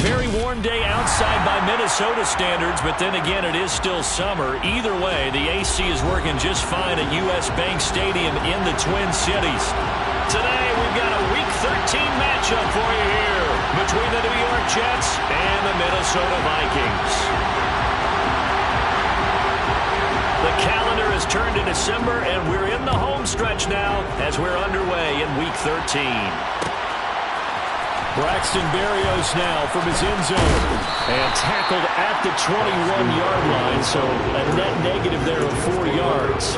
very warm day outside by Minnesota standards, but then again, it is still summer. Either way, the AC is working just fine at U.S. Bank Stadium in the Twin Cities. Today, we've got a Week 13 matchup for you here between the New York Jets and the Minnesota Vikings. The calendar has turned to December, and we're in the home stretch now as we're underway in Week 13. Braxton Berrios now from his end zone. And tackled at the 21-yard line, so a net negative there of 4 yards.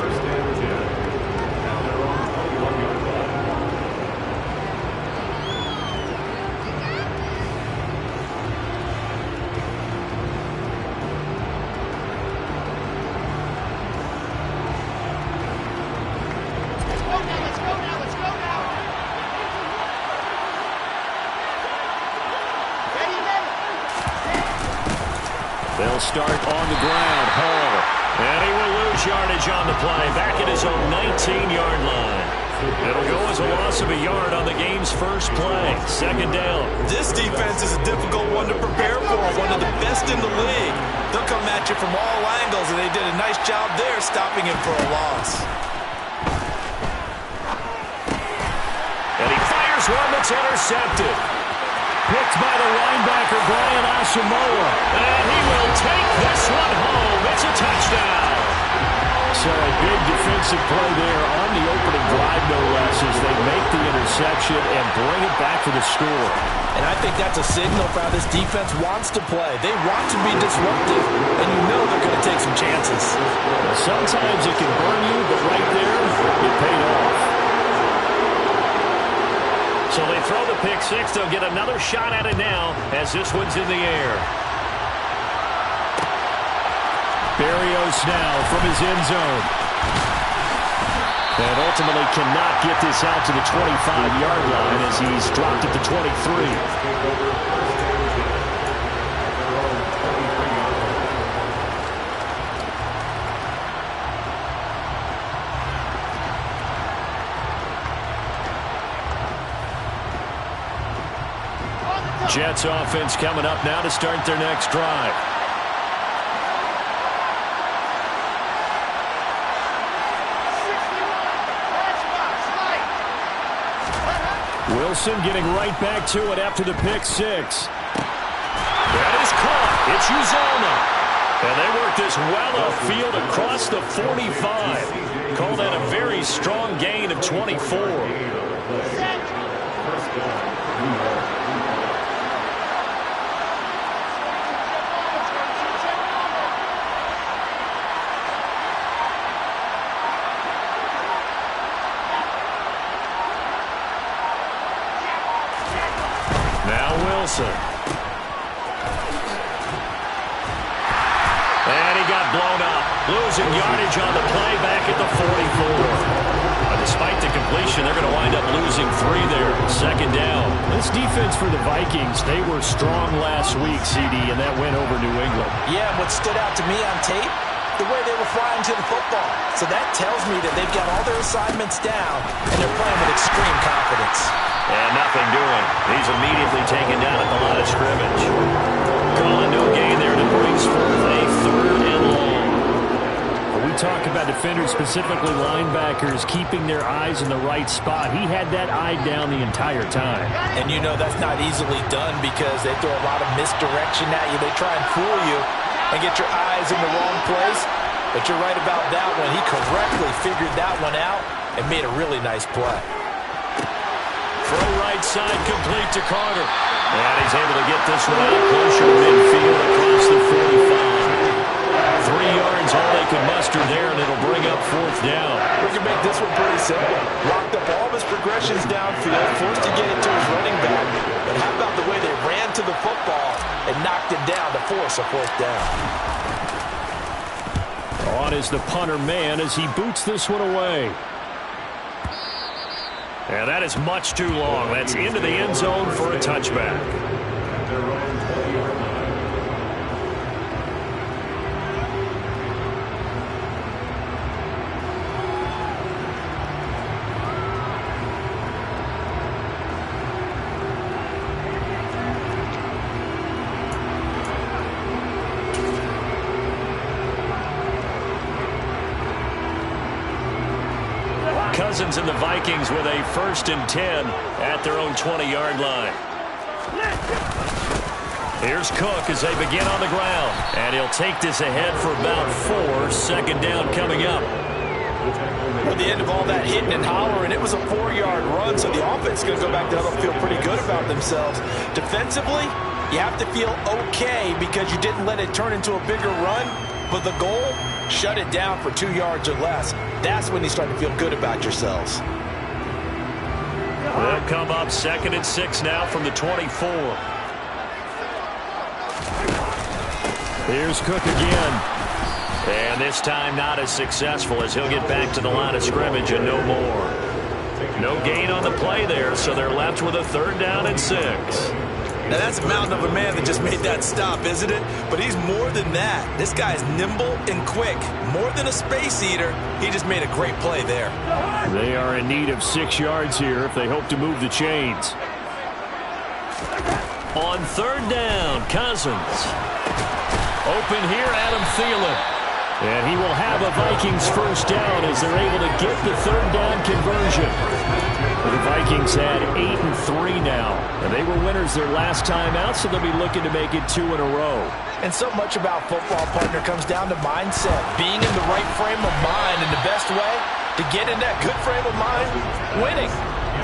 They'll start on the ground. Hall. And he will lose yardage on the play. Back at his own 19-yard line. It'll go as a loss of a yard on the game's first play. Second down. This defense is a difficult one to prepare for. One of the best in the league. They'll come at you from all angles, and they did a nice job there stopping him for a loss. And he fires one that's intercepted. Picked by the linebacker, Brian Asamoah. And he will take this one home. It's a touchdown. So a big defensive play there on the opening drive, no less, as they make the interception and bring it back to the score. And I think that's a signal for how this defense wants to play. They want to be disruptive, and you know they're going to take some chances. Sometimes it can burn you, but right there, it paid off. So they throw the pick six. They'll get another shot at it now as this one's in the air. Berrios now from his end zone. And ultimately cannot get this out to the 25-yard line as he's dropped at the 23. Jets offense coming up now to start their next drive. Wilson getting right back to it after the pick six. That is caught. It's Uzomah. And they work this well upfield across the 45. Call that a very strong gain of 24. Wilson. And he got blown up. Losing yardage on the play back at the 44. Despite the completion, they're going to wind up losing 3 there. Second down. This defense for the Vikings, they were strong last week, CD, and that went over New England. Yeah, what stood out to me on tape, the way they were flying to the football. So that tells me that they've got all their assignments down, and they're playing with extreme confidence. And nothing doing. He's immediately taken down at the line of scrimmage. Calling no gain there, and it brings forth a 3rd and long. When we talk about defenders, specifically linebackers, keeping their eyes in the right spot, he had that eye down the entire time. And you know that's not easily done because they throw a lot of misdirection at you. They try and fool you and get your eyes in the wrong place. But you're right about that one. He correctly figured that one out and made a really nice play. Throw right side complete to Carter. And he's able to get this one out closer to midfield across the 45. 3 yards all they could muster there, and it'll bring up 4th down. We can make this one pretty simple. Locked up all of his progressions downfield, forced to get it to his running back. But how about the way they ran to the football and knocked him down to force a 4th down? On is the punter man as he boots this one away. And that is much too long. That's into the end zone for a touchback. Cousins and the Vikings with a 1st and 10 at their own 20-yard line. Here's Cook as they begin on the ground. And he'll take this ahead for about 4. 2nd down coming up. At the end of all that hitting and hollering, it was a 4-yard run, so the offense is going to go back to huddle, feel pretty good about themselves. Defensively, you have to feel okay because you didn't let it turn into a bigger run, but the goal, shut it down for 2 yards or less. That's when you start to feel good about yourselves. They'll come up 2nd and 6 now from the 24. Here's Cook again. And this time not as successful as he'll get back to the line of scrimmage and no more. No gain on the play there, so they're left with a 3rd down and 6. Now that's a mountain of a man that just made that stop, isn't it? But he's more than that. This guy's nimble and quick. More than a space eater, he just made a great play there. They are in need of 6 yards here if they hope to move the chains. On 3rd down, Cousins. Open here, Adam Thielen. And he will have a Vikings 1st down as they're able to get the 3rd down conversion. The Vikings had 8 and 3 now. And they were winners their last time out, so they'll be looking to make it 2 in a row. And so much about football, partner, comes down to mindset. Being in the right frame of mind, and the best way to get in that good frame of mind, winning.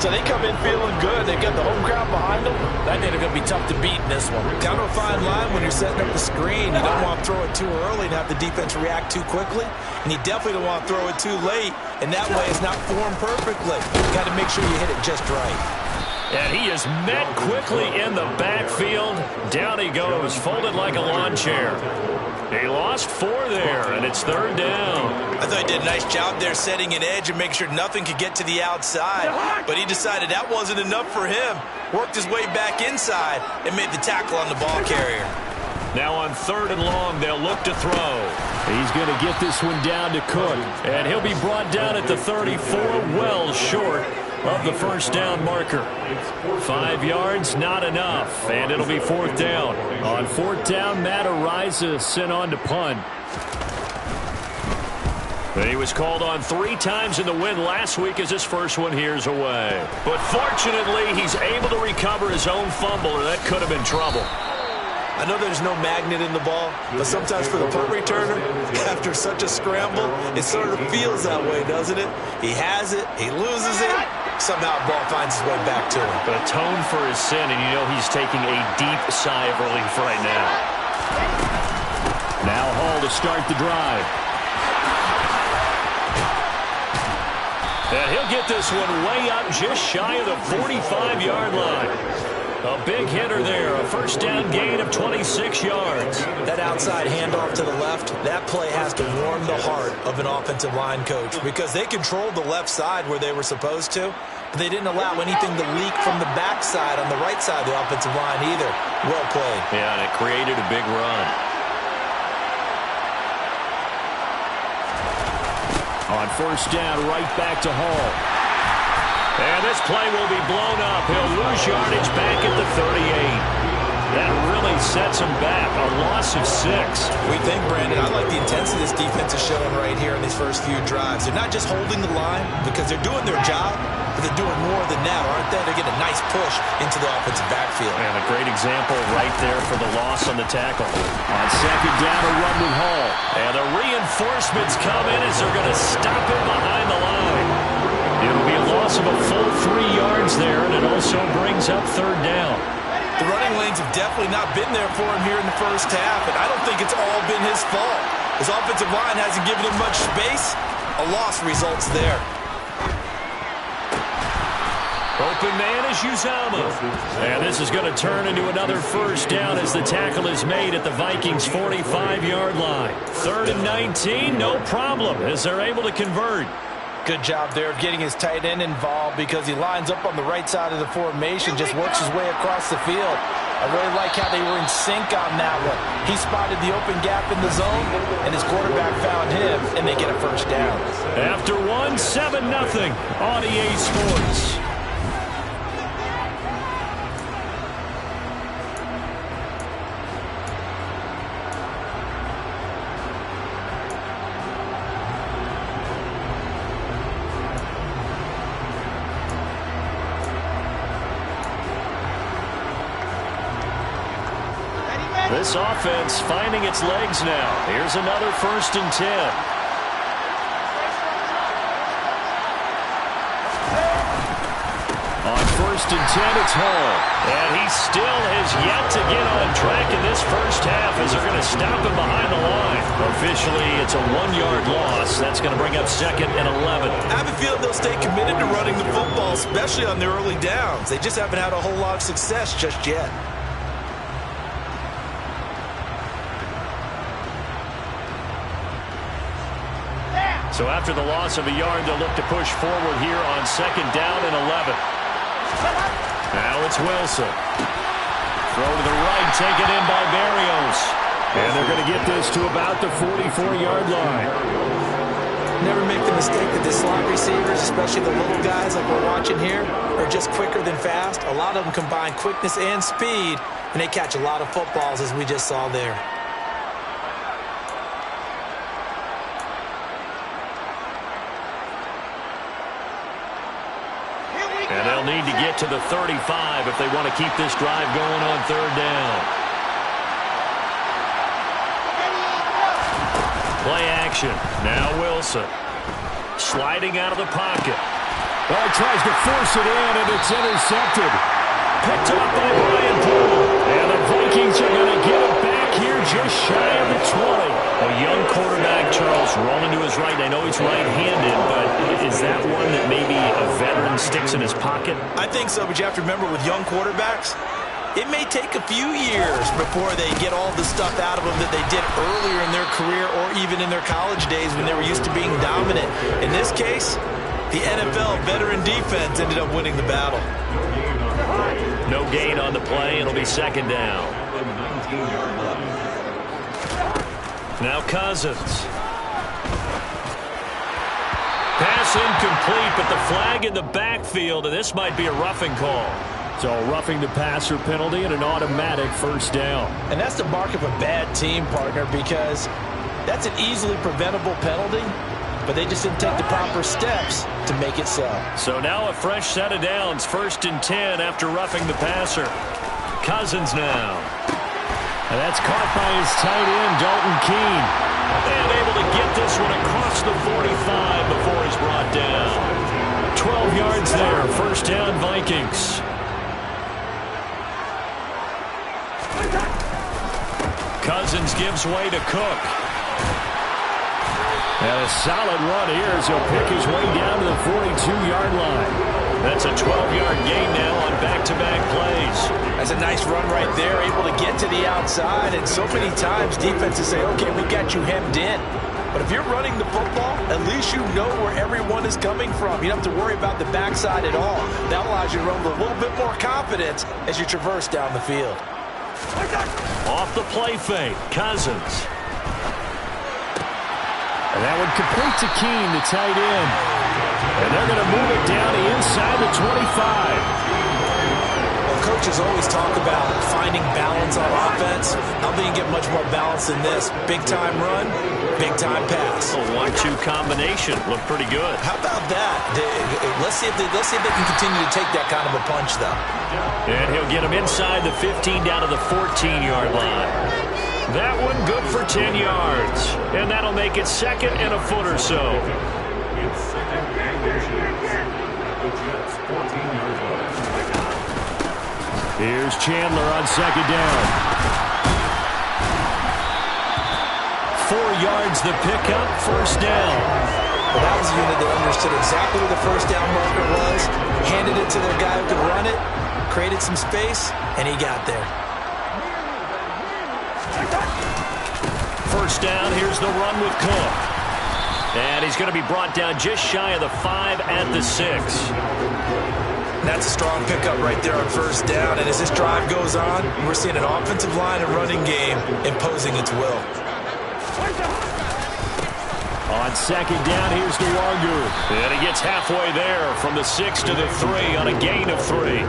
So they come in feeling good. They've got the home crowd behind them. I think they're going to be tough to beat in this one. Down to a fine line when you're setting up the screen. You don't want to throw it too early and have the defense react too quickly. And you definitely don't want to throw it too late. And that way it's not formed perfectly. You got to make sure you hit it just right. And he is met quickly in the backfield. Down he goes, folded like a lawn chair. He lost 4 there, and it's 3rd down. I thought he did a nice job there setting an edge and making sure nothing could get to the outside. But he decided that wasn't enough for him. Worked his way back inside and made the tackle on the ball carrier. Now on 3rd and long, they'll look to throw. He's going to get this one down to Cook. And he'll be brought down at the 34, well short of the 1st down marker. 5 yards, not enough, and it'll be 4th down. On 4th down, Matt Ariza sent on to punt. He was called on 3 times in the win last week as his first one here's away. But fortunately, he's able to recover his own fumble, or that could have been trouble. I know there's no magnet in the ball, but sometimes for the punt returner, after such a scramble, it sort of feels that way, doesn't it? He has it, he loses it, somehow the ball finds its way back to him. But atone for his sin, and you know he's taking a deep sigh of relief right now. Now Hall to start the drive. And he'll get this one way up just shy of the 45-yard line. A big hitter there, a 1st down gain of 26 yards. That outside handoff to the left, that play has to warm the heart of an offensive line coach because they controlled the left side where they were supposed to, but they didn't allow anything to leak from the backside on the right side of the offensive line either. Well played. Yeah, and it created a big run. On 1st down, right back to Hall. And this play will be blown up. He'll lose yardage back at the 38. That really sets him back. A loss of 6. We think, Brandon, I like the intensity this defense is showing right here in these first few drives. They're not just holding the line because they're doing their job, but they're doing more than that, aren't they? They're getting a nice push into the offensive backfield. And a great example right there for the loss on the tackle. On 2nd down, a run with Hall. And the reinforcements come in as they're going to stop him behind the line. It'll be a loss of a full 3 yards there, and it also brings up 3rd down. The running lanes have definitely not been there for him here in the first half, and I don't think it's all been his fault. His offensive line hasn't given him much space. A loss results there. Open man is Uzama. And this is going to turn into another 1st down as the tackle is made at the Vikings' 45-yard line. 3rd and 19, no problem, as they're able to convert. Good job there of getting his tight end involved because he lines up on the right side of the formation, just works his way across the field. I really like how they were in sync on that one. He spotted the open gap in the zone, and his quarterback found him, and they get a 1st down. After 7-0 on EA Sports. this offense finding its legs now. Here's another 1st and 10. On 1st and 10, it's Hall. And he still has yet to get on track in this first half as they're going to stop him behind the line. Officially, it's a 1-yard loss. That's going to bring up 2nd and 11. I have a feeling they'll stay committed to running the football, especially on their early downs. They just haven't had a whole lot of success just yet. So after the loss of a yard, they'll look to push forward here on 2nd down and 11. Now it's Wilson. Throw to the right, taken in by Barrios. And they're going to get this to about the 44-yard line. Never make the mistake that the slot receivers, especially the little guys like we're watching here, are just quicker than fast. A lot of them combine quickness and speed, and they catch a lot of footballs, as we just saw there. And they'll need to get to the 35 if they want to keep this drive going on 3rd down. Play action. Now Wilson. Sliding out of the pocket. Well, he tries to force it in, and it's intercepted. Picked up by Brian Poole. And the Vikings are going to get it back here just shy of the 20. A young quarterback, Charles, rolling to his right. I know he's right-handed, but is that one that maybe a veteran sticks in his pocket? I think so, but you have to remember with young quarterbacks, it may take a few years before they get all the stuff out of them that they did earlier in their career or even in their college days when they were used to being dominant. In this case, the NFL veteran defense ended up winning the battle. No gain on the play. It'll be 2nd down. Now Cousins. Pass incomplete, but the flag in the backfield, and this might be a roughing call. So roughing the passer penalty and an automatic 1st down. And that's the mark of a bad team, partner, because that's an easily preventable penalty, but they just didn't take the proper steps to make it so. So now a fresh set of downs, 1st and 10 after roughing the passer. Cousins now. And that's caught by his tight end, Dalton Keene. And able to get this one across the 45 before he's brought down. 12 yards there, 1st down Vikings. Cousins gives way to Cook. And a solid run here as he'll pick his way down to the 42-yard line. That's a 12-yard gain now on back-to-back plays. That's a nice run right there, able to get to the outside. And so many times defenses say, okay, we got you hemmed in. But if you're running the football, at least you know where everyone is coming from. You don't have to worry about the backside at all. That allows you to run with a little bit more confidence as you traverse down the field. Off the play fake, Cousins. And that one complete to Keene, the tight end. And they're going to move it down the inside the 25. Well, coaches always talk about finding balance on offense. I don't think you get much more balance than this. Big-time run, big-time pass. A 1-2 combination. Looked pretty good. How about that? Let's see if they can continue to take that kind of a punch, though. And he'll get him inside the 15 down to the 14-yard line. That one good for 10 yards. And that'll make it 2nd and a foot or so. Here's Chandler on 2nd down. 4 yards the pickup, 1st down. Well, that was a unit that understood exactly where the 1st down marker was, handed it to their guy who could run it, created some space, and he got there. 1st down, here's the run with Cook. And he's going to be brought down just shy of the 5 at the 6. That's a strong pickup right there on 1st down. And as this drive goes on, we're seeing an offensive line and running game imposing its will. On 2nd down, here's Nwangu. And he gets halfway there from the 6 to the 3 on a gain of 3.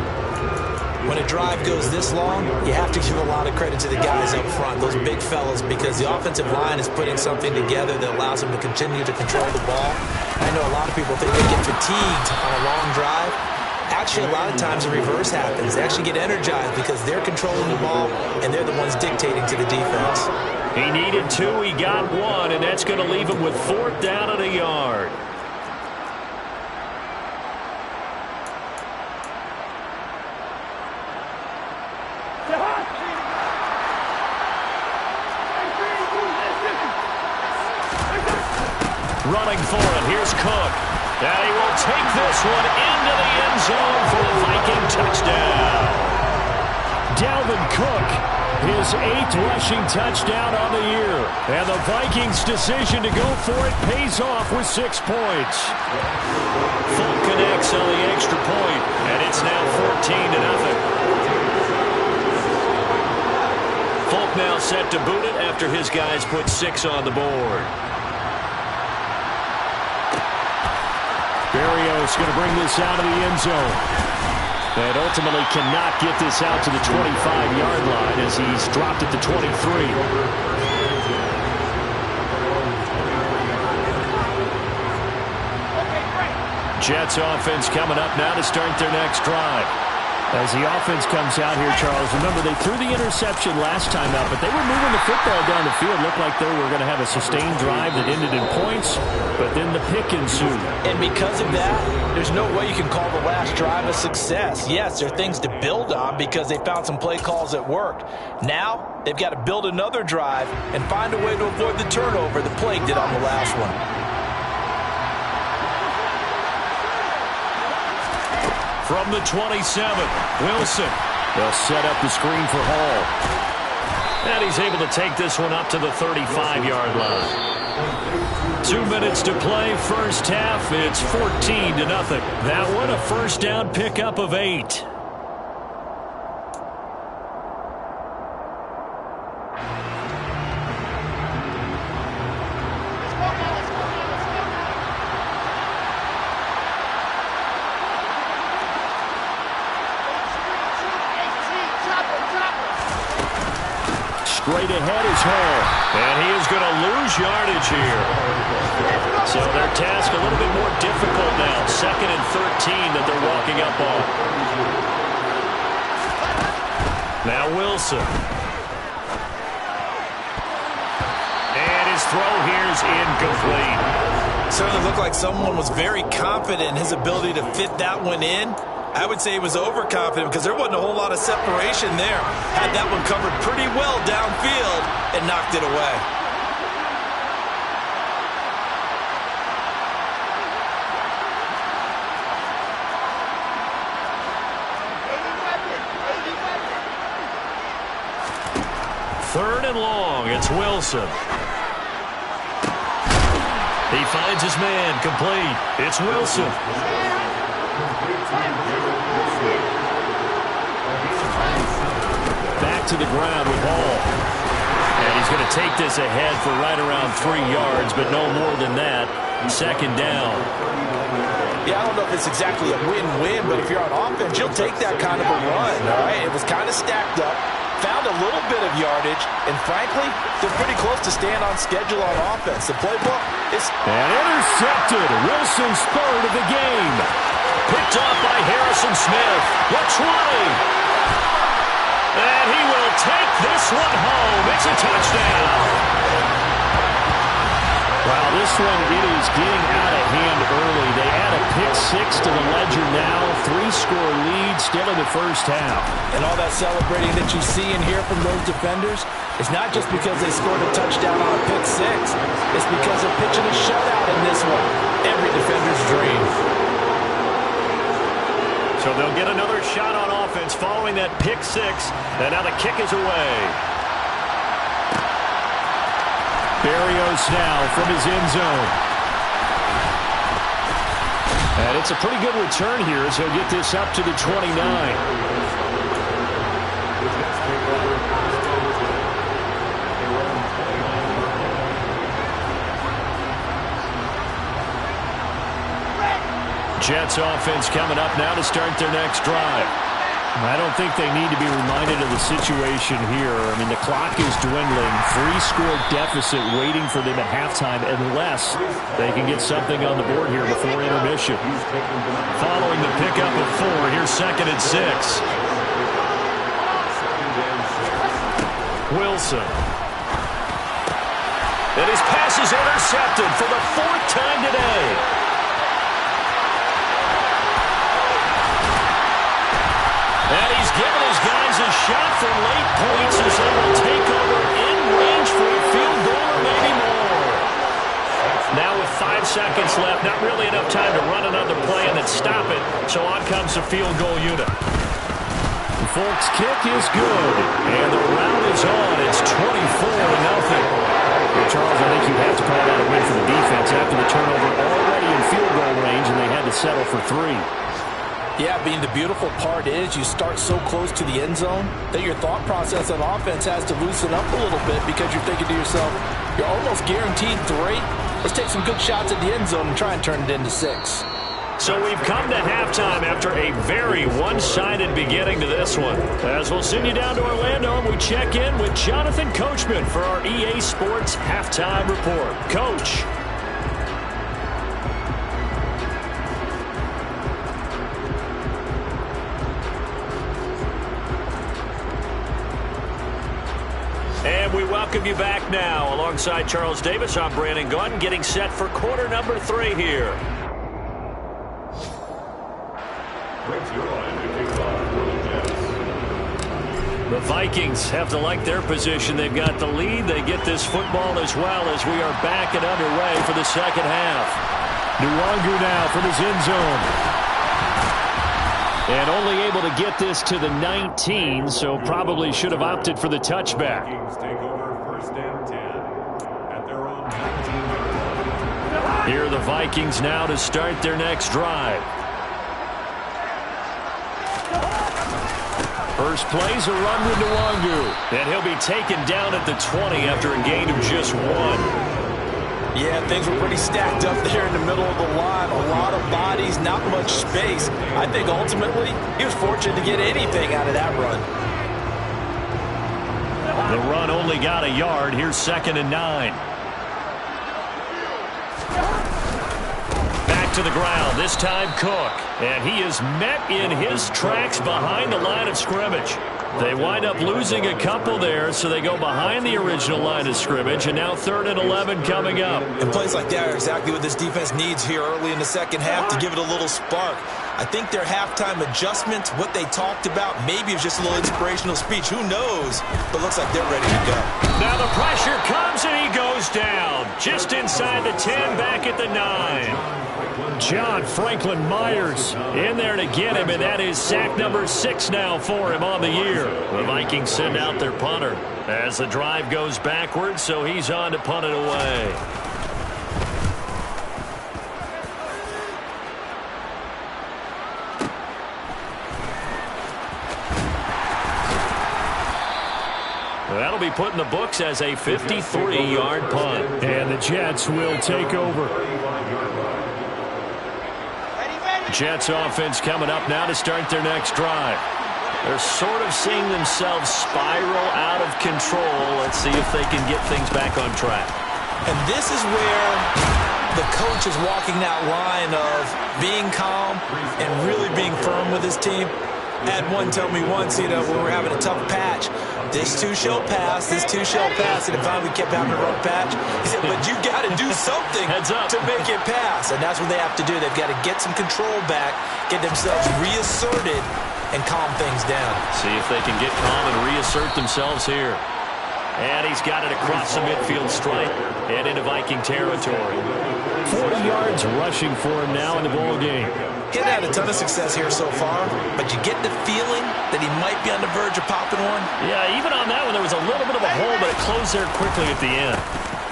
When a drive goes this long, you have to give a lot of credit to the guys up front, those big fellas, because the offensive line is putting something together that allows them to continue to control the ball. I know a lot of people think they get fatigued on a long drive. Actually, a lot of times the reverse happens. They actually get energized because they're controlling the ball, and they're the ones dictating to the defense. He needed 2, he got 1, and that's going to leave him with 4th down and a yard. Running for it, here's Cook. And he will take this one into the end zone for the Viking touchdown. Dalvin Cook, his 8th rushing touchdown on the year. And the Vikings' decision to go for it pays off with 6 points. Folk connects on the extra point, and it's now 14-0. Folk now set to boot it after his guys put 6 on the board. Berrios going to bring this out of the end zone. And ultimately cannot get this out to the 25-yard line as he's dropped it to 23. Jets offense coming up now to start their next drive. As the offense comes out here, Charles, remember they threw the interception last time out, but they were moving the football down the field. Looked like they were going to have a sustained drive that ended in points, but then the pick ensued. And because of that, there's no way you can call the last drive a success. Yes, there are things to build on because they found some play calls that worked. Now, they've got to build another drive and find a way to avoid the turnover that plagued it on the last one. From the 27, Wilson. They'll set up the screen for Hall. And he's able to take this one up to the 35-yard line. 2 minutes to play, first half. It's 14-0. That one a first down pickup of 8. Straight ahead is Hall, and he is going to lose yardage here. So their task a little bit more difficult now. 2nd and 13 that they're walking up on. Now Wilson. And his throw here is incomplete. Certainly looked like someone was very confident in his ability to fit that one in. I would say he was overconfident because there wasn't a whole lot of separation there. Had that one covered pretty well downfield and knocked it away. Third and long, it's Wilson. He finds his man, complete. It's Wilson. Back to the ground with Hall. And he's going to take this ahead for right around 3 yards, but no more than that. 2nd down. Yeah, I don't know if it's exactly a win-win, but if you're on offense, you'll take that kind of a run, all right? It was kind of stacked up, found a little bit of yardage, and frankly, they're pretty close to staying on schedule on offense. The playbook is... And intercepted. Wilson's 3rd of the game. Picked off by Harrison Smith. The 20. And he will take this one home. It's a touchdown. Wow, this one, it is getting out of hand early. They add a pick-6 to the ledger now. 3-score lead still in the first half. And all that celebrating that you see and hear from those defenders, it's not just because they scored a touchdown on a pick-6. It's because they're pitching a shutout in this one. Every defender's dream. So they'll get another shot on offense following that pick-6. And now the kick is away. Berrios now from his end zone. And it's a pretty good return here as he'll get this up to the 29. Jets offense coming up now to start their next drive. I don't think they need to be reminded of the situation here. I mean, the clock is dwindling. 3-score deficit waiting for them at halftime unless they can get something on the board here before intermission. Following the pickup of 4, here's 2nd and 6. Wilson. And his pass is intercepted for the 4th time today. And he's given his guys a shot for late points as they will take over in range for a field goal or maybe more. Now with 5 seconds left, not really enough time to run another play and then stop it. So on comes the field goal unit. Folks, kick is good. And the round is on. It's 24-0. Well, Charles, I think you have to call that a win for the defense after the turnover already in field goal range, and they had to settle for 3. Yeah, being the beautiful part is you start so close to the end zone that your thought process on offense has to loosen up a little bit because you're thinking to yourself, you're almost guaranteed 3. Let's take some good shots at the end zone and try and turn it into 6. So we've come to halftime after a very one-sided beginning to this one. As we'll send you down to Orlando, and we check in with Jonathan Coachman for our EA Sports Halftime Report. Coach. And we welcome you back now. Alongside Charles Davis, I'm Brandon Gaudin, getting set for quarter number 3 here. The Vikings have to like their position. They've got the lead. They get this football as well as we are back and underway for the second half. Nwangu now from his end zone. And only able to get this to the 19, so probably should have opted for the touchback. Here are the Vikings now to start their next drive. First play's a run with Nwangu. And he'll be taken down at the 20 after a gain of just 1. Yeah, things were pretty stacked up there in the middle of the line. A lot of bodies, not much space. I think ultimately he was fortunate to get anything out of that run. The run only got a yard. Here's 2nd and 9. Back to the ground. This time Cook. And he is met in his tracks behind the line of scrimmage. They wind up losing a couple there, so they go behind the original line of scrimmage, and now 3rd and 11 coming up. And plays like that are exactly what this defense needs here early in the second half to give it a little spark. I think their halftime adjustments, what they talked about, maybe it's just a little inspirational speech. Who knows? But looks like they're ready to go. Now the pressure comes, and he goes down. Just inside the 10, back at the 9. John Franklin Myers in there to get him, and that is sack number 6 now for him on the year. The Vikings send out their punter as the drive goes backwards, so he's on to punt it away. That'll be put in the books as a 53-yard punt. And the Jets will take over. Jets offense coming up now to start their next drive. They're sort of seeing themselves spiral out of control. Let's see if they can get things back on track. And this is where the coach is walking that line of being calm and really being firm with his team. I had one tell me once, when we were having a tough patch, this too shall pass, this too shall pass, and finally we kept having a rough patch. He said, but you got to do something to make it pass, and that's what they have to do. They've got to get some control back, get themselves reasserted, and calm things down. See if they can get calm and reassert themselves here. And he's got it across the midfield stripe and into Viking territory. 40 yards rushing for him now in the ball game. He hasn't had a ton of success here so far, but you get the feeling that he might be on the verge of popping one. Yeah, even on that one, there was a little bit of a hole, but it closed there quickly at the end.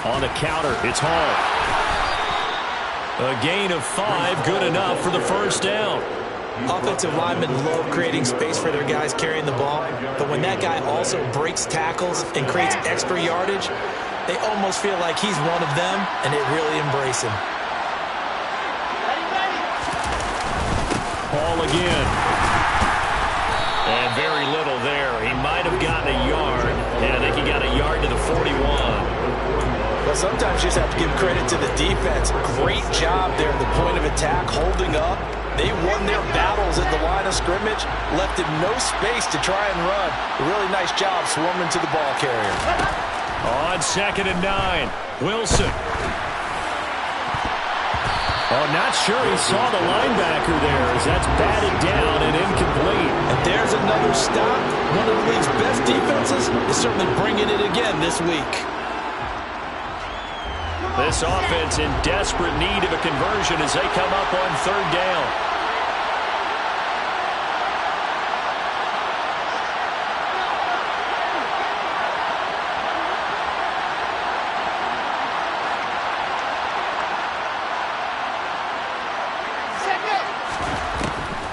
On the counter, it's Hall. A gain of 5, good enough for the first down. Offensive linemen love creating space for their guys carrying the ball, but when that guy also breaks tackles and creates extra yardage, they almost feel like he's one of them, and they really embrace him. Ball again. 41. Well, sometimes you just have to give credit to the defense. Great job there at the point of attack, holding up. They won their battles at the line of scrimmage, left him no space to try and run. A really nice job swarming to the ball carrier. On 2nd and 9, Wilson. Oh, not sure he saw the linebacker there as that's batted down and incomplete. And there's another stop. One of the league's best defenses is certainly bringing it again this week. This offense in desperate need of a conversion as they come up on 3rd down.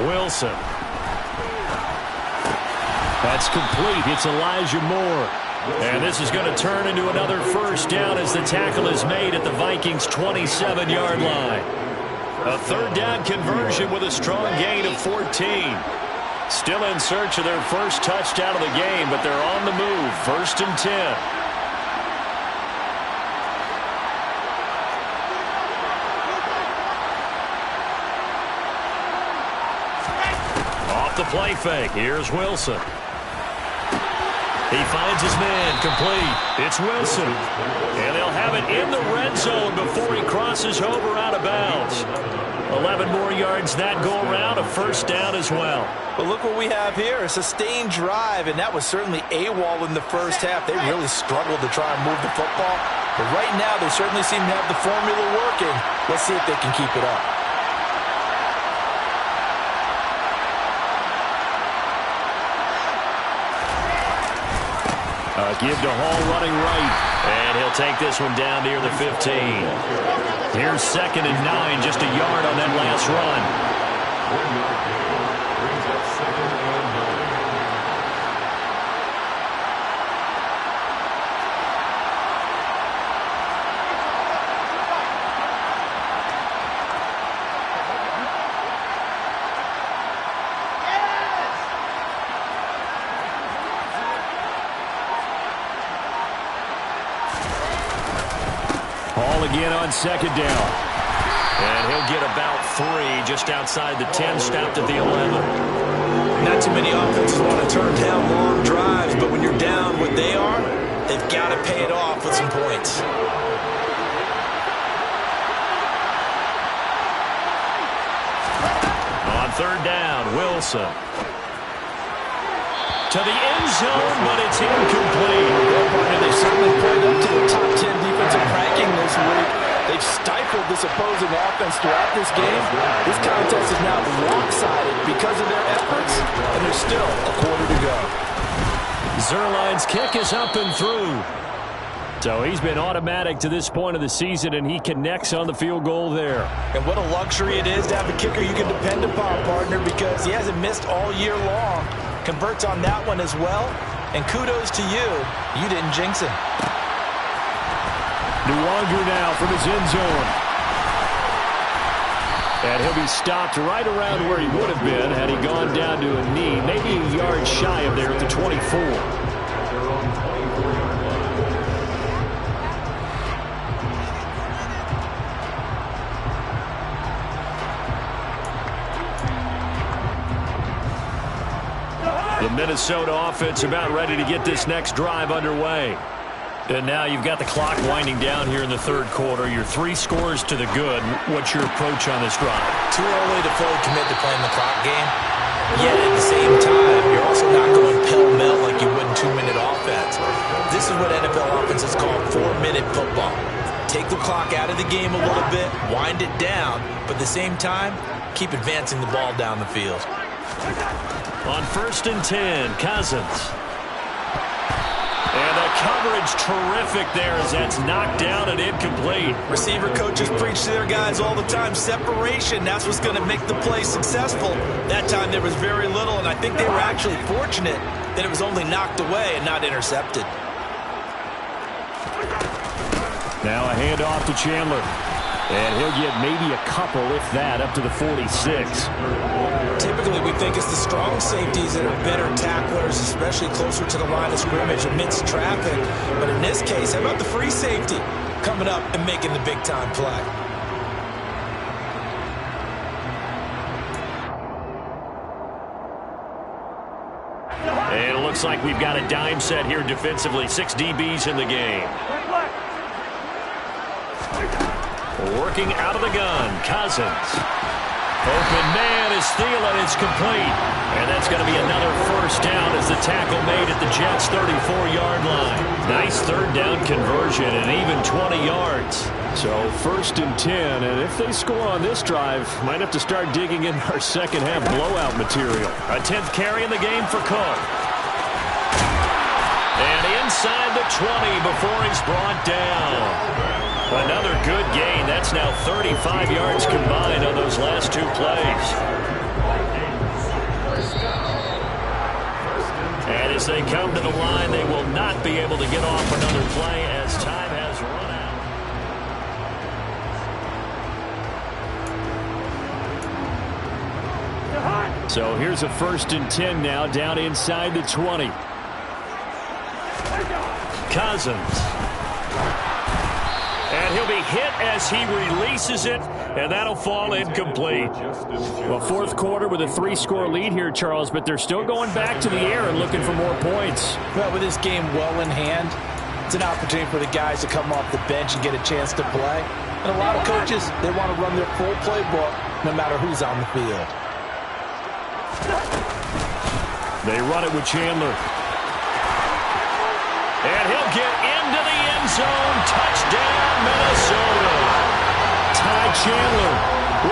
Wilson. That's complete. It's Elijah Moore. And this is going to turn into another 1st down as the tackle is made at the Vikings' 27-yard line. A 3rd down conversion with a strong gain of 14. Still in search of their first touchdown of the game, but they're on the move. 1st and 10. Off the play fake. Here's Wilson. He finds his man, complete. It's Wilson. And they'll have it in the red zone before he crosses over out of bounds. 11 more yards that go around, a 1st down as well. But look what we have here, a sustained drive, and that was certainly AWOL in the first half. They really struggled to try and move the football. But right now, they certainly seem to have the formula working. Let's see if they can keep it up. Give to Hall running right. And he'll take this one down near the 15. Here's 2nd and 9, just a yard on that last run. Again on 2nd down. And he'll get about 3 just outside the 10, stopped at the 11. Not too many offenses want to turn down long drives, but when you're down what they are, they've got to pay it off with some points. On 3rd down, Wilson. To the end zone, but it's incomplete. They certainly played up to the top 10 defensive ranking this week. They've stifled this opposing offense throughout this game. This contest is now lopsided because of their efforts, and there's still a quarter to go. Zerline's kick is up and through. So he's been automatic to this point of the season, and he connects on the field goal there. And what a luxury it is to have a kicker you can depend upon, partner, because he hasn't missed all year long. Converts on that one as well. And kudos to you. You didn't jinx him. Nuwanger now from his end zone. And he'll be stopped right around where he would have been had he gone down to a knee, maybe a yard shy of there at the 24. The Minnesota offense about ready to get this next drive underway. And now you've got the clock winding down here in the 3rd quarter. Your 3 scores to the good. What's your approach on this drive? Too early to fully commit to playing the clock game. Yet at the same time, you're also not going pell-mell like you would in 2-minute offense. This is what NFL offenses call 4-minute football. Take the clock out of the game a little bit, wind it down, but at the same time, keep advancing the ball down the field. On 1st and 10, Cousins. And the coverage terrific there as that's knocked down and incomplete. Receiver coaches preach to their guys all the time. Separation, that's what's going to make the play successful. That time there was very little, and I think they were actually fortunate that it was only knocked away and not intercepted. Now a handoff to Chandler. And he'll get maybe a couple, if that, up to the 46. Typically, we think it's the strong safeties that are better tacklers, especially closer to the line of scrimmage amidst traffic. But in this case, how about the free safety coming up and making the big-time play? And it looks like we've got a dime set here defensively. 6 DBs in the game. Working out of the gun, Cousins. Open man is Thielen. It's complete. And that's going to be another first down as the tackle made at the Jets' 34-yard line. Nice third down conversion and even 20 yards. So 1st and 10, and if they score on this drive, might have to start digging in our second half blowout material. A 10th carry in the game for Cook. And inside the 20 before he's brought down. Another good gain. That's now 35 yards combined on those last 2 plays. And as they come to the line, they will not be able to get off another play as time has run out. So here's a 1st and 10 now, down inside the 20. Cousins. And he'll be hit as he releases it, and that'll fall incomplete. Well, 4th quarter with a 3-score lead here, Charles, but they're still going back to the air and looking for more points. Well, with this game well in hand, it's an opportunity for the guys to come off the bench and get a chance to play. And a lot of coaches, they want to run their full playbook no matter who's on the field. They run it with Chandler. And he'll get into the end zone. Touchdown, Minnesota. Ty Chandler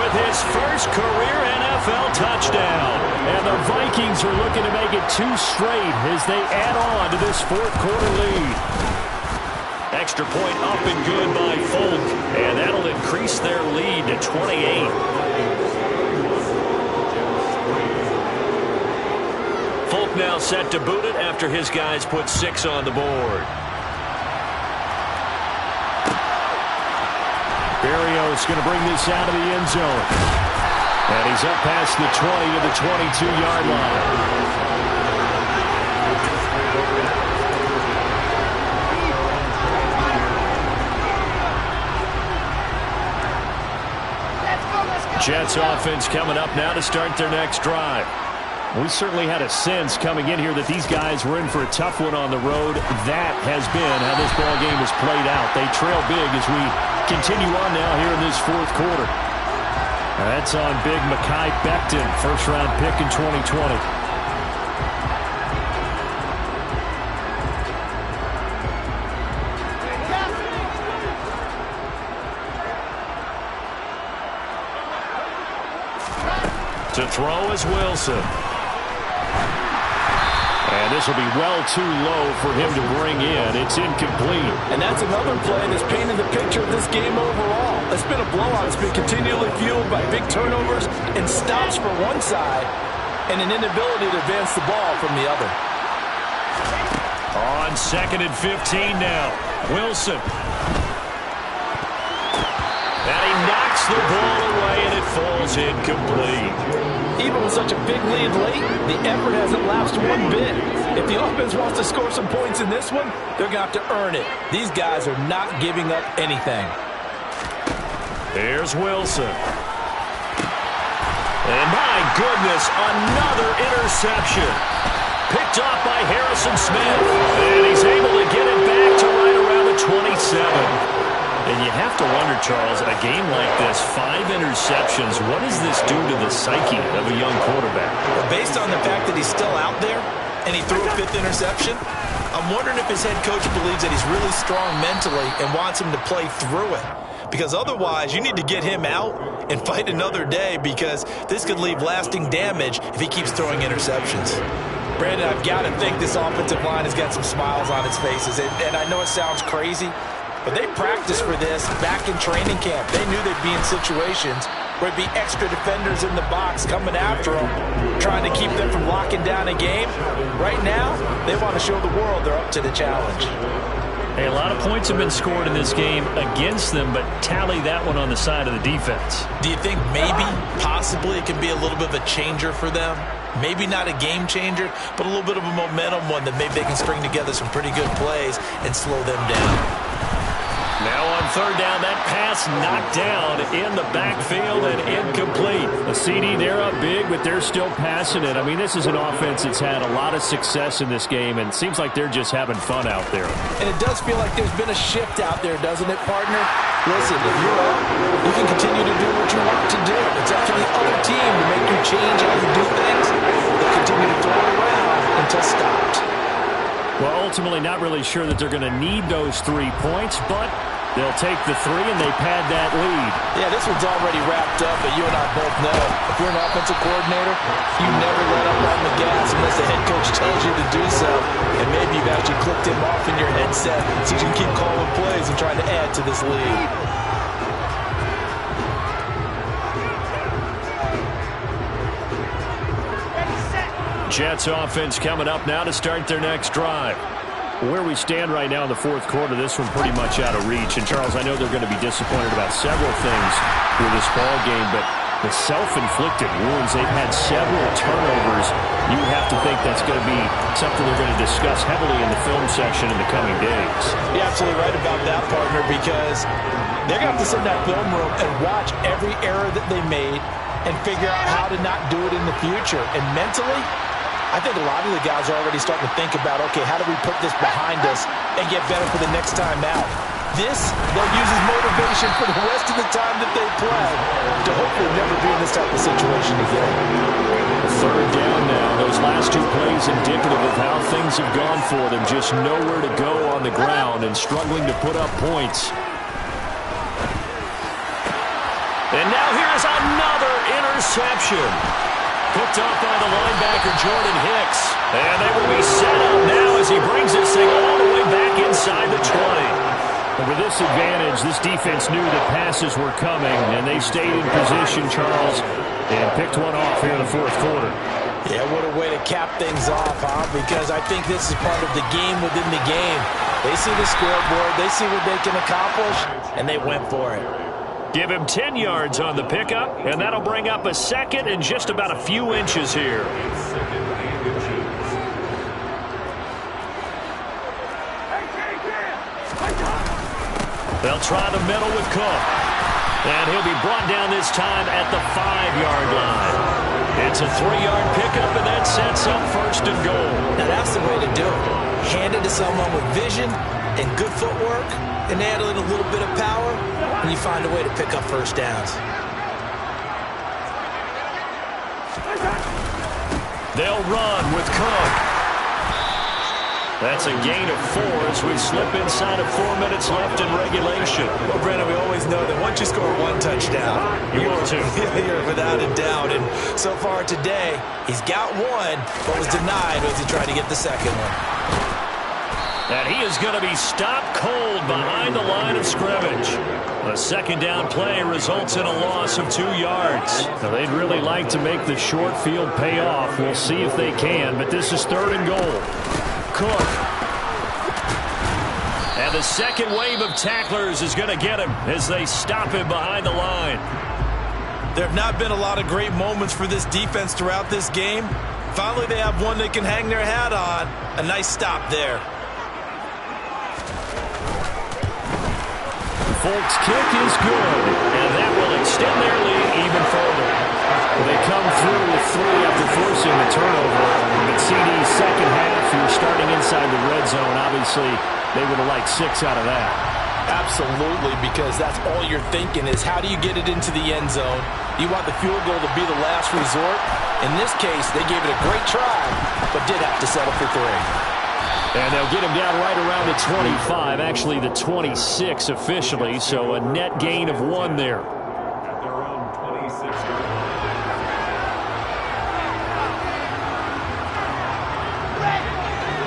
with his first career NFL touchdown. And the Vikings are looking to make it 2 straight as they add on to this 4th quarter lead. Extra point up and good by Folk. And that'll increase their lead to 28. Folk now set to boot it after his guys put 6 on the board. Berrios going to bring this out of the end zone. And he's up past the 20 to the 22-yard line. Jets offense coming up now to start their next drive. We certainly had a sense coming in here that these guys were in for a tough one on the road. That has been how this ball game has played out. They trail big as we continue on now here in this 4th quarter. That's on big Mekhi Becton, first-round pick in 2020. To throw is Wilson. And this will be well too low for him to bring in. It's incomplete. And that's another play that's painted the picture of this game overall. It's been a blowout. It's been continually fueled by big turnovers and stops for one side and an inability to advance the ball from the other. On 2nd and 15 now. Wilson. And he knocks the ball away, and it falls incomplete. Even with such a big lead late, the effort hasn't lapsed one bit. If the offense wants to score some points in this one, they're going to have to earn it. These guys are not giving up anything. There's Wilson. And my goodness, another interception. Picked off by Harrison Smith. And he's able to get it back to right around the 27. And you have to wonder, Charles, a game like this, 5 interceptions, what does this do to the psyche of a young quarterback? Well, based on the fact that he's still out there and he threw a 5th interception, I'm wondering if his head coach believes that he's really strong mentally and wants him to play through it. Because otherwise, you need to get him out and fight another day, because this could leave lasting damage if he keeps throwing interceptions. Brandon, I've got to think this offensive line has got some smiles on its faces. And I know it sounds crazy, but they practiced for this back in training camp. They knew they'd be in situations where there'd be extra defenders in the box coming after them, trying to keep them from locking down a game. Right now, they want to show the world they're up to the challenge. Hey, a lot of points have been scored in this game against them, but tally that one on the side of the defense. Do you think maybe, possibly, it can be a little bit of a changer for them? Maybe not a game changer, but a little bit of a momentum one that maybe they can string together some pretty good plays and slow them down. Now on third down, that pass knocked down in the backfield and incomplete. A CD, they're up big, but they're still passing it. I mean, this is an offense that's had a lot of success in this game, and it seems like they're just having fun out there. And it does feel like there's been a shift out there, doesn't it, partner? Listen, if you're up, you can continue to do what you want to do. It's up to the other team to make you change how you do things. They'll continue to throw it around until stopped. Well, ultimately, not really sure that they're going to need those 3 points, but they'll take the 3 and they pad that lead. Yeah, this one's already wrapped up, but you and I both know if you're an offensive coordinator, you never let up on the gas unless the head coach tells you to do so. And maybe you've actually clicked him off in your headset so you can keep calling plays and trying to add to this lead. Jets offense coming up now to start their next drive. Where we stand right now in the fourth quarter, this one pretty much out of reach. And, Charles, I know they're going to be disappointed about several things with this ball game, but the self-inflicted wounds, they've had several turnovers. You would have to think that's going to be something they're going to discuss heavily in the film section in the coming days. You're absolutely right about that, partner, because they're going to have to sit in that film room and watch every error that they made and figure out how to not do it in the future. And mentally, I think a lot of the guys are already starting to think about, okay, how do we put this behind us and get better for the next time out? This, they'll use as motivation for the rest of the time that they play to hopefully never be in this type of situation again. Third down now. Those last 2 plays indicative of how things have gone for them. Just nowhere to go on the ground and struggling to put up points. And now here's another interception. Picked up by the linebacker, Jordan Hicks. And they will be set up now as he brings this thing all the way back inside the 20. And with this advantage, this defense knew that passes were coming, and they stayed in position, Charles, and picked one off here in the fourth quarter. Yeah, what a way to cap things off, huh? Because I think this is part of the game within the game. They see the scoreboard, they see what they can accomplish, and they went for it. Give him 10 yards on the pickup, and that'll bring up a second and just about a few inches here. They'll try the middle with Cook. And he'll be brought down this time at the 5-yard line. It's a 3-yard pickup, and that sets up first and goal. Now, that's the way to do it. Hand it to someone with vision and good footwork, and add in a little bit of power, and you find a way to pick up first downs. They'll run with Cook. That's a gain of 4 as we slip inside of 4 minutes left in regulation. Well, Brandon, we always know that once you score 1 touchdown, you're without a doubt. And so far today, he's got 1, but was denied as he tried to get the second one. And he is going to be stopped cold behind the line of scrimmage. A second down play results in a loss of 2 yards. Now, they'd really like to make the short field pay off. We'll see if they can, but this is third and goal. Cook. And the second wave of tacklers is going to get him as they stop him behind the line. There have not been a lot of great moments for this defense throughout this game. Finally, they have one they can hang their hat on. A nice stop there. Folks' kick is good, and that will extend their lead even further. They come through with 3 after forcing the turnover. But CD's second half, you're starting inside the red zone. Obviously, they would have liked 6 out of that. Absolutely, because that's all you're thinking is how do you get it into the end zone? You want the field goal to be the last resort. In this case, they gave it a great try, but did have to settle for 3. And they'll get him down right around the 25, actually the 26 officially, so a net gain of 1 there.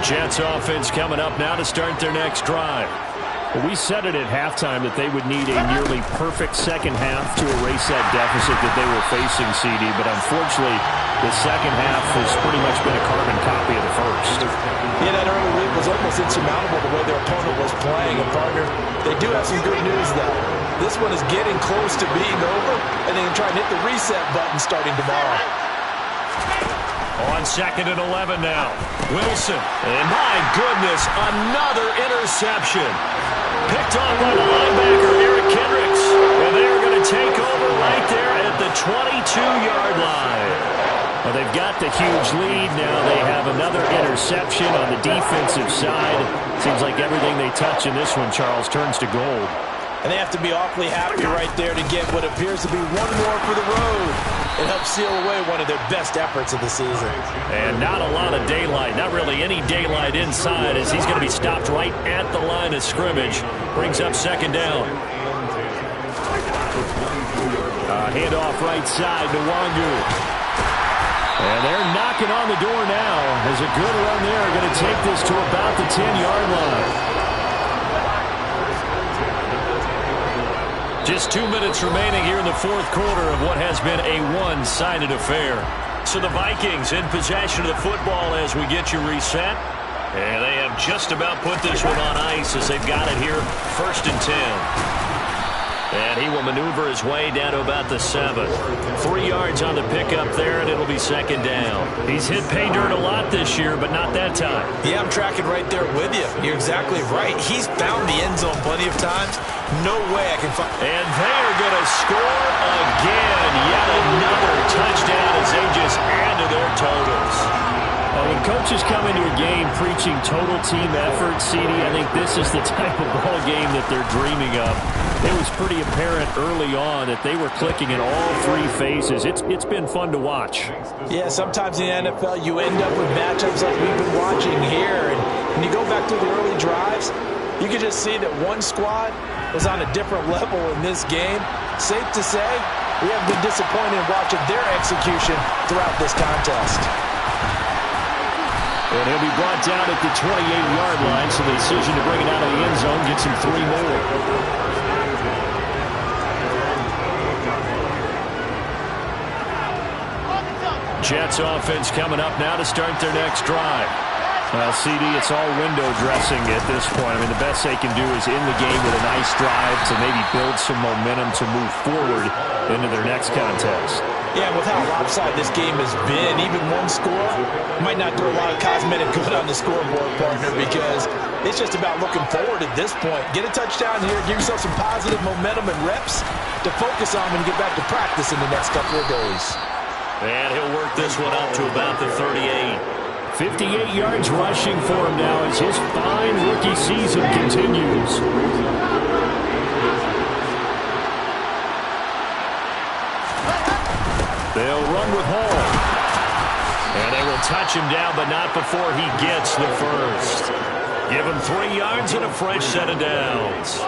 Jets offense coming up now to start their next drive. Well, we said it at halftime that they would need a nearly perfect second half to erase that deficit that they were facing, CD. But unfortunately, the second half has pretty much been a carbon copy of the first. Yeah, that early lead was almost insurmountable the way their opponent was playing. And, partner, they do have some good news, though. This one is getting close to being over, and they can try and hit the reset button starting tomorrow. On 2nd and 11 now. Wilson. And my goodness, another interception. Picked on by the linebacker, Eric Kendricks. And they are going to take over right there at the 22-yard line. Well, they've got the huge lead. Now they have another interception on the defensive side. Seems like everything they touch in this one, Charles, turns to gold. And they have to be awfully happy right there to get what appears to be one more for the road. It helps seal away one of their best efforts of the season. And not a lot of daylight, not really any daylight inside, as he's going to be stopped right at the line of scrimmage. Brings up 2nd down. Handoff right side to Wangu. And they're knocking on the door now. There's a good run there. Going to take this to about the 10-yard line. Just 2 minutes remaining here in the fourth quarter of what has been a one-sided affair. So the Vikings in possession of the football as we get you reset. And they have just about put this one on ice as they've got it here, 1st and 10. And he will maneuver his way down to about the 7. 3 yards on the pickup there, and it'll be 2nd down. He's hit pay dirt a lot this year, but not that time. Yeah, I'm tracking right there with you. You're exactly right. He's found the end zone plenty of times. No way I can find. And they are going to score again. Yet another touchdown as they just add to their totals. When coaches come into a game preaching total team effort, CD, I think this is the type of ball game that they're dreaming of. It was pretty apparent early on that they were clicking in all 3 phases. It's been fun to watch. Yeah, sometimes in the NFL you end up with matchups like we've been watching here. And when you go back through the early drives, you can just see that one squad was on a different level in this game. Safe to say, we have been disappointed in watching their execution throughout this contest. And he'll be brought down at the 28-yard line, so the decision to bring it out of the end zone gets him 3 more. Jets offense coming up now to start their next drive. Well, CD, it's all window dressing at this point. I mean, the best they can do is in the game with a nice drive to maybe build some momentum to move forward into their next contest. Yeah, with how lopsided this game has been, even one score might not do a lot of cosmetic good on the scoreboard, partner, because it's just about looking forward at this point. Get a touchdown here, give yourself some positive momentum and reps to focus on when you get back to practice in the next couple of days. And he'll work this one up to about the 38. 58 yards rushing for him now as his fine rookie season continues. They'll run with Hall. And they will touch him down, but not before he gets the first. Give him 3 yards and a fresh set of downs.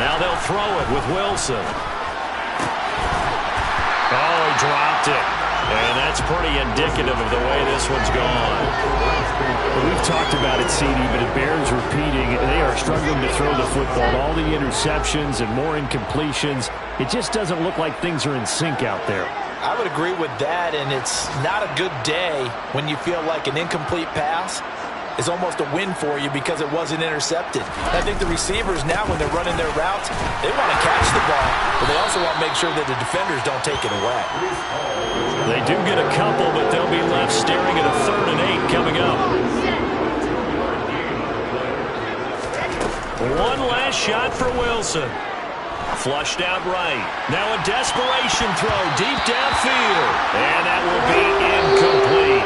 Now they'll throw it with Wilson. Oh, he dropped it. And that's pretty indicative of the way this one's gone. We've talked about it, CD, but it bears repeating. They are struggling to throw the football. All the interceptions and more incompletions. It just doesn't look like things are in sync out there. I would agree with that, and it's not a good day when you feel like an incomplete pass is almost a win for you because it wasn't intercepted. I think the receivers now, when they're running their routes, they want to catch the ball, but they also want to make sure that the defenders don't take it away. They do get a couple, but they'll be left staring at a 3rd and 8 coming up. One last shot for Wilson. Flushed out right. Now a desperation throw deep downfield. And that will be incomplete.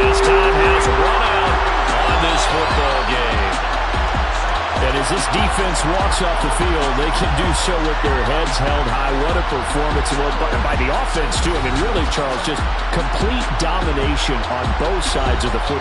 As time has run out on this football game. And as this defense walks off the field, they can do so with their heads held high. What a performance by the offense, too. I mean, really, Charles, just complete domination on both sides of the football.